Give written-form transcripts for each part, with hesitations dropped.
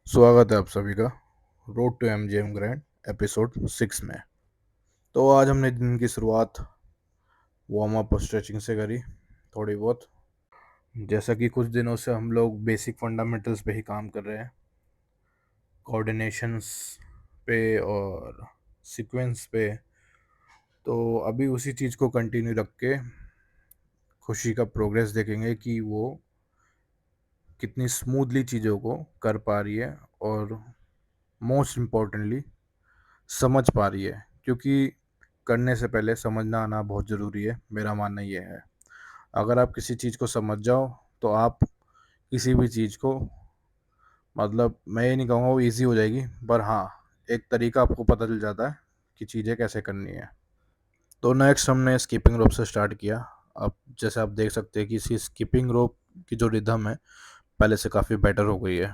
स्वागत है आप सभी का road to MGM grand episode 6 में। तो आज हमने दिन की शुरुआत वार्म अप और स्ट्रेचिंग से करी थोड़ी बहुत। जैसा कि कुछ दिनों से हम लोग बेसिक फंडामेंटल्स पे ही काम कर रहे हैं, कोऑर्डिनेशंस पे और सीक्वेंस पे। तो अभी उसी चीज़ को कंटिन्यू रख के खुशी का प्रोग्रेस देखेंगे कि वो कितनी स्मूथली चीज़ों को कर पा रही है और मोस्ट इम्पोर्टेंटली समझ पा रही है, क्योंकि करने से पहले समझना आना बहुत ज़रूरी है। मेरा मानना ये है, अगर आप किसी चीज़ को समझ जाओ तो आप किसी भी चीज़ को, मतलब मैं ये नहीं कहूँगा वो इजी हो जाएगी, पर हाँ, एक तरीका आपको पता चल जाता है कि चीज़ें कैसे करनी है। तो नेक्स्ट हमने स्किपिंग रोप से स्टार्ट किया। अब जैसे आप देख सकते हैं कि इसी स्किपिंग रोप की जो रिदम है पहले से काफ़ी बेटर हो गई है।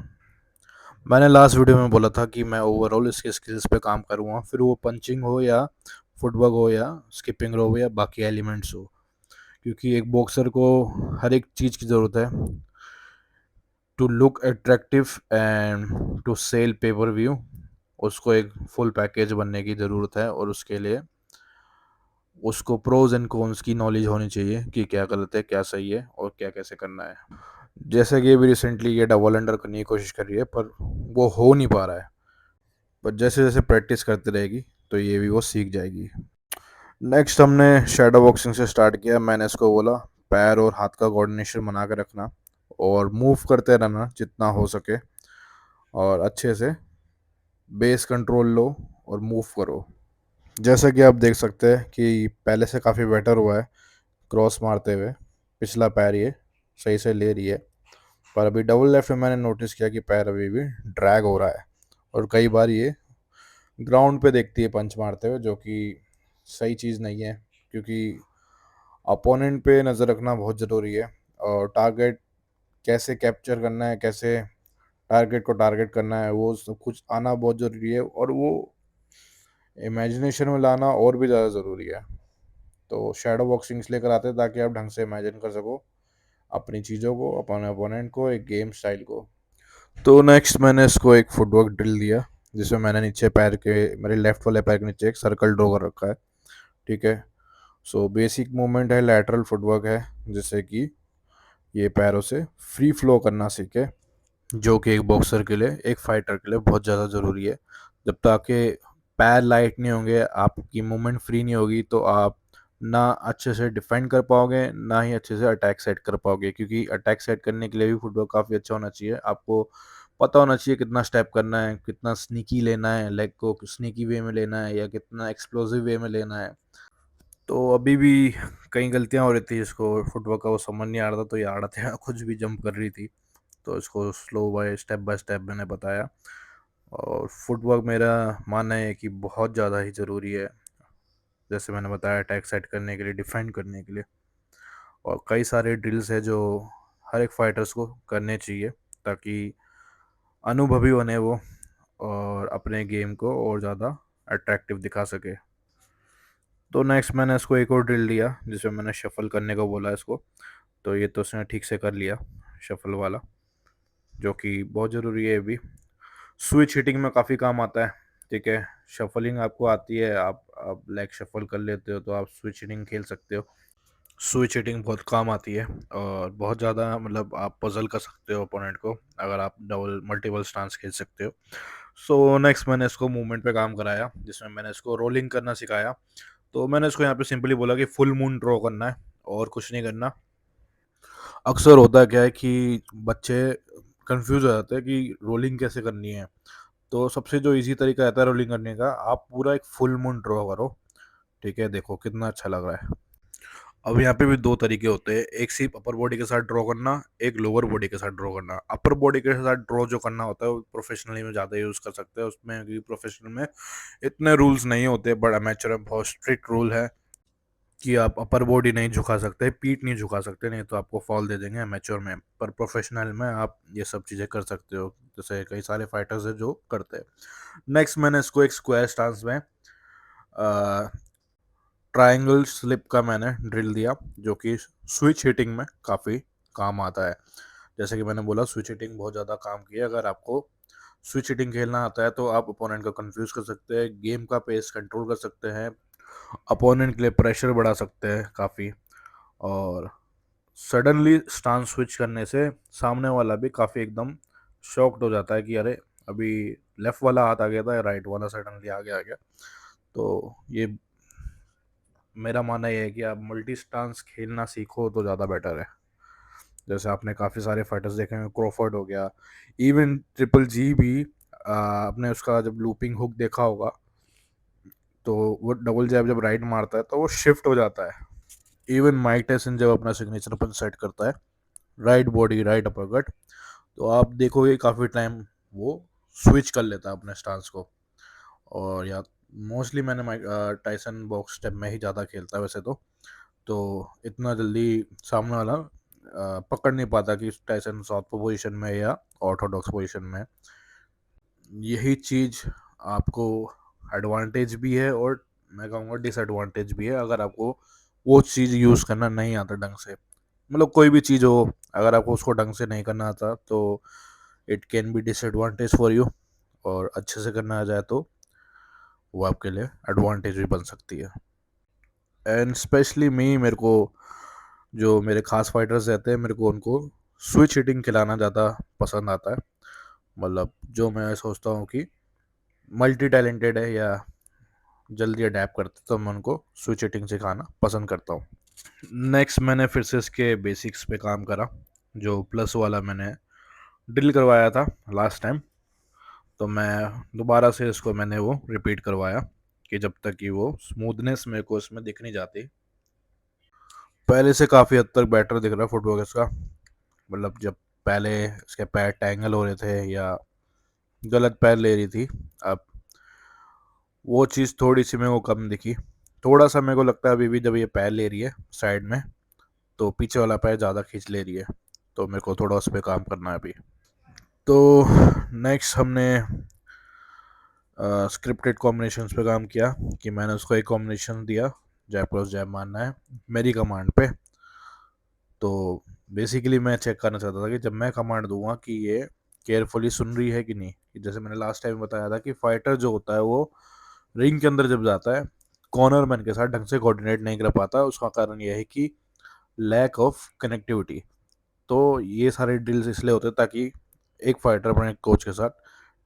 मैंने लास्ट वीडियो में बोला था कि मैं ओवरऑल इसके स्किल्स पे काम करूँगा, फिर वो पंचिंग हो या फुटवर्क हो या स्किपिंग रो हो या बाकी एलिमेंट्स हो, क्योंकि एक बॉक्सर को हर एक चीज़ की ज़रूरत है to look attractive and to sell paper view. उसको एक फुल पैकेज बनने की ज़रूरत है और उसके लिए उसको प्रोज एंड कॉन्स की नॉलेज होनी चाहिए कि क्या गलत है, क्या सही है और क्या कैसे करना है। जैसे कि ये भी रिसेंटली ये डबल अंडर करने की कोशिश कर रही है, पर वो हो नहीं पा रहा है। पर जैसे जैसे प्रैक्टिस करती रहेगी तो ये भी वो सीख जाएगी। नेक्स्ट हमने शेडो बॉक्सिंग से स्टार्ट किया। मैंने इसको बोला पैर और हाथ का कोऑर्डिनेशन बना कर रखना और मूव करते रहना जितना हो सके, और अच्छे से बेस कंट्रोल लो और मूव करो। जैसा कि आप देख सकते हैं कि पहले से काफ़ी बेटर हुआ है। क्रॉस मारते हुए पिछला पैर ये सही से ले रही है, पर अभी डबल लेफ्ट में मैंने नोटिस किया कि पैर अभी भी ड्रैग हो रहा है और कई बार ये ग्राउंड पे देखती है पंच मारते हुए, जो कि सही चीज़ नहीं है, क्योंकि अपोनेंट पे नज़र रखना बहुत ज़रूरी है और टारगेट कैसे कैप्चर करना है, कैसे टारगेट को टारगेट करना है, वो सब कुछ आना बहुत ज़रूरी है और वो इमेजिनेशन में लाना और भी ज़्यादा ज़रूरी है। तो शैडो बॉक्सिंग इसलिए कराते हैं ताकि आप ढंग से इमेजिन कर सको अपनी चीज़ों को, अपने अपोनेंट को, एक गेम स्टाइल को। तो नेक्स्ट मैंने इसको एक फुटवर्क ड्रिल दिया, जिसमें मैंने नीचे पैर के, मेरे लेफ्ट वाले पैर के नीचे एक सर्कल ड्रॉ कर रखा है। ठीक है। सो बेसिक मूवमेंट है, लैटरल फुटवर्क है, जिससे कि ये पैरों से फ्री फ्लो करना सीखे, जो कि एक बॉक्सर के लिए, एक फाइटर के लिए बहुत ज़्यादा ज़रूरी है। जब तक के पैर लाइट नहीं होंगे, आपकी मूवमेंट फ्री नहीं होगी, तो आप ना अच्छे से डिफेंड कर पाओगे, ना ही अच्छे से अटैक सेट कर पाओगे, क्योंकि अटैक सेट करने के लिए भी फुटवर्क काफ़ी अच्छा होना चाहिए। आपको पता होना चाहिए कितना स्टेप करना है, कितना स्नीकी लेना है, लेग को स्नीकी वे में लेना है या कितना एक्सप्लोसिव वे में लेना है। तो अभी भी कई गलतियां हो रही थी, इसको फुटवर्क का वो समझ नहीं आ रहा था, तो ये आड़त है कुछ भी जंप कर रही थी, तो इसको स्लो बाय स्टेप मैंने बताया। और फुटवर्क मेरा मानना है कि बहुत ज़्यादा ही ज़रूरी है, जैसे मैंने बताया, अटैक सेट करने के लिए, डिफेंड करने के लिए। और कई सारे ड्रिल्स है जो हर एक फाइटर्स को करने चाहिए, ताकि अनुभवी बने वो और अपने गेम को और ज़्यादा अट्रैक्टिव दिखा सके। तो नेक्स्ट मैंने इसको एक और ड्रिल दिया, जिसमें मैंने शफल करने को बोला इसको, तो ये तो उसने ठीक से कर लिया, शफल वाला, जो कि बहुत ज़रूरी है अभी। स्विच हिटिंग में काफ़ी काम आता है। ठीक है। शफलिंग आपको आती है, आप लेग शफल कर लेते हो, तो आप स्विच हिटिंग खेल सकते हो। स्विच हिटिंग बहुत काम आती है और बहुत ज़्यादा, मतलब आप पजल कर सकते हो ओपोनेंट को, अगर आप डबल मल्टीपल स्टांस खेल सकते हो। सो नेक्स्ट मैंने इसको मूवमेंट पे काम कराया, जिसमें मैंने इसको रोलिंग करना सिखाया। तो मैंने इसको यहाँ पे सिंपली बोला कि फुल मून ड्रॉ करना है और कुछ नहीं करना। अक्सर होता क्या है कि बच्चे कंफ्यूज हो जाते हैं कि रोलिंग कैसे करनी है। तो सबसे जो इजी तरीका रहता है रोलिंग करने का, आप पूरा एक फुल मून ड्रॉ करो। ठीक है, देखो कितना अच्छा लग रहा है। अब यहाँ पे भी दो तरीके होते हैं, एक सिर्फ अपर बॉडी के साथ ड्रॉ करना, एक लोअर बॉडी के साथ ड्रॉ करना। अपर बॉडी के साथ ड्रॉ जो करना होता है वो प्रोफेशनली में ज़्यादा यूज़ कर सकते हैं उसमें, क्योंकि प्रोफेशनल में इतने रूल्स नहीं होते, बट अमेचर में बहुत स्ट्रिक्ट रूल है कि आप अपर बॉडी नहीं झुका सकते, पीठ नहीं झुका सकते, नहीं तो आपको फॉल दे देंगे अमेच्योर में। पर प्रोफेशनल में आप ये सब चीज़ें कर सकते हो, जैसे कई सारे फाइटर्स हैं जो करते हैं। नेक्स्ट मैंने इसको एक स्क्वायर स्टांस में ट्रायंगल स्लिप का मैंने ड्रिल दिया, जो कि स्विच हिटिंग में काफ़ी काम आता है। जैसे कि मैंने बोला, स्विच हिटिंग बहुत ज़्यादा काम किया। अगर आपको स्विच हिटिंग खेलना आता है तो आप अपोनेंट को कंफ्यूज कर सकते हैं, गेम का पेस कंट्रोल कर सकते हैं, अपोनेंट के लिए प्रेशर बढ़ा सकते हैं काफ़ी। और सडनली स्टांस स्विच करने से सामने वाला भी काफ़ी एकदम शॉक्ड हो जाता है कि अरे अभी लेफ्ट वाला हाथ आ गया था, राइट वाला सडनली आगे आ गया। तो ये मेरा मानना ये है कि आप मल्टी स्टांस खेलना सीखो तो ज़्यादा बेटर है। जैसे आपने काफ़ी सारे फाइटर्स देखे हैं, क्रोफर्ड हो गया, इवन ट्रिपल जी भी आपने उसका जब लूपिंग हुक देखा होगा तो वो डबल जैब जब राइट मारता है तो वो शिफ्ट हो जाता है। इवन माइक टायसन जब अपना सिग्नेचर अपन सेट करता है, राइट बॉडी राइट अपरकट, तो आप देखोगे काफ़ी टाइम वो स्विच कर लेता है अपने स्टांस को। और या मोस्टली मैंने माइक टायसन बॉक्स स्टेप में ही ज़्यादा खेलता है वैसे तो इतना जल्दी सामने वाला पकड़ नहीं पाता कि टायसन साउथ पोजीशन में या ऑर्थोडॉक्स पोजीशन में। यही चीज़ आपको एडवांटेज भी है और मैं कहूँगा डिसएडवांटेज भी है अगर आपको वो चीज़ यूज़ करना नहीं आता ढंग से। मतलब कोई भी चीज़ हो, अगर आपको उसको ढंग से नहीं करना आता तो it can be disadvantage for you, और अच्छे से करना आ जाए तो वो आपके लिए एडवांटेज भी बन सकती है। एंड स्पेशली मेरे को जो मेरे खास फाइटर्स रहते हैं, मेरे को उनको स्विच हिटिंग खिलाना ज़्यादा पसंद आता है। मतलब जो मैं सोचता हूँ कि मल्टी टैलेंटेड है या जल्दी अडेप्ट करते तो मैं उनको स्विच हिटिंग सिखाना पसंद करता हूँ। नेक्स्ट मैंने फिर से इसके बेसिक्स पे काम करा, जो प्लस वाला मैंने ड्रिल करवाया था लास्ट टाइम, तो मैं दोबारा से इसको मैंने वो रिपीट करवाया कि जब तक कि वो स्मूथनेस मेरे को इसमें दिख नहीं जाती। पहले से काफ़ी हद तक बेटर दिख रहा है फुटवर्क इसका। मतलब जब पहले इसके पैर टैंगल हो रहे थे या गलत पैर ले रही थी, अब वो चीज़ थोड़ी सी मेरे को कम दिखी। थोड़ा सा मेरे को लगता है अभी भी जब ये पैर ले रही है साइड में तो पीछे वाला पैर ज़्यादा खींच ले रही है, तो मेरे को थोड़ा उस पर काम करना है अभी। तो नेक्स्ट हमने स्क्रिप्टेड कॉम्बिनेशंस पे काम किया कि मैंने उसको एक कॉम्बिनेशन दिया, जैब क्रॉस जैब मारना है मेरी कमांड पे। तो बेसिकली मैं चेक करना चाहता था कि जब मैं कमांड दूंगा कि ये केयरफुली सुन रही है कि नहीं। कि जैसे मैंने लास्ट टाइम बताया था कि फाइटर जो होता है वो रिंग के अंदर जब जाता है कॉर्नर मैन के साथ ढंग से कोऑर्डिनेट नहीं कर पाता। उसका कारण यह है कि लैक ऑफ कनेक्टिविटी। तो ये सारे ड्रिल्स इसलिए होते हैं ताकि एक फाइटर अपने कोच के साथ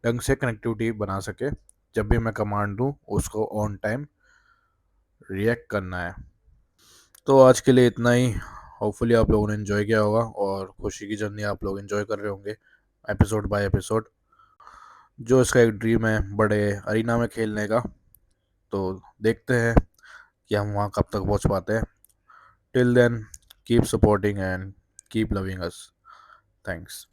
ढंग से कनेक्टिविटी बना सके, जब भी मैं कमांड दूँ उसको ऑन टाइम रिएक्ट करना है। तो आज के लिए इतना ही। होपफुली आप लोगों ने इन्जॉय किया होगा और खुशी की जर्नी आप लोग इन्जॉय कर रहे होंगे एपिसोड बाय एपिसोड। जो इसका एक ड्रीम है बड़े अरीना में खेलने का, तो देखते हैं कि हम वहाँ कब तक पहुँच पाते हैं। Till then keep supporting and keep loving us. Thanks.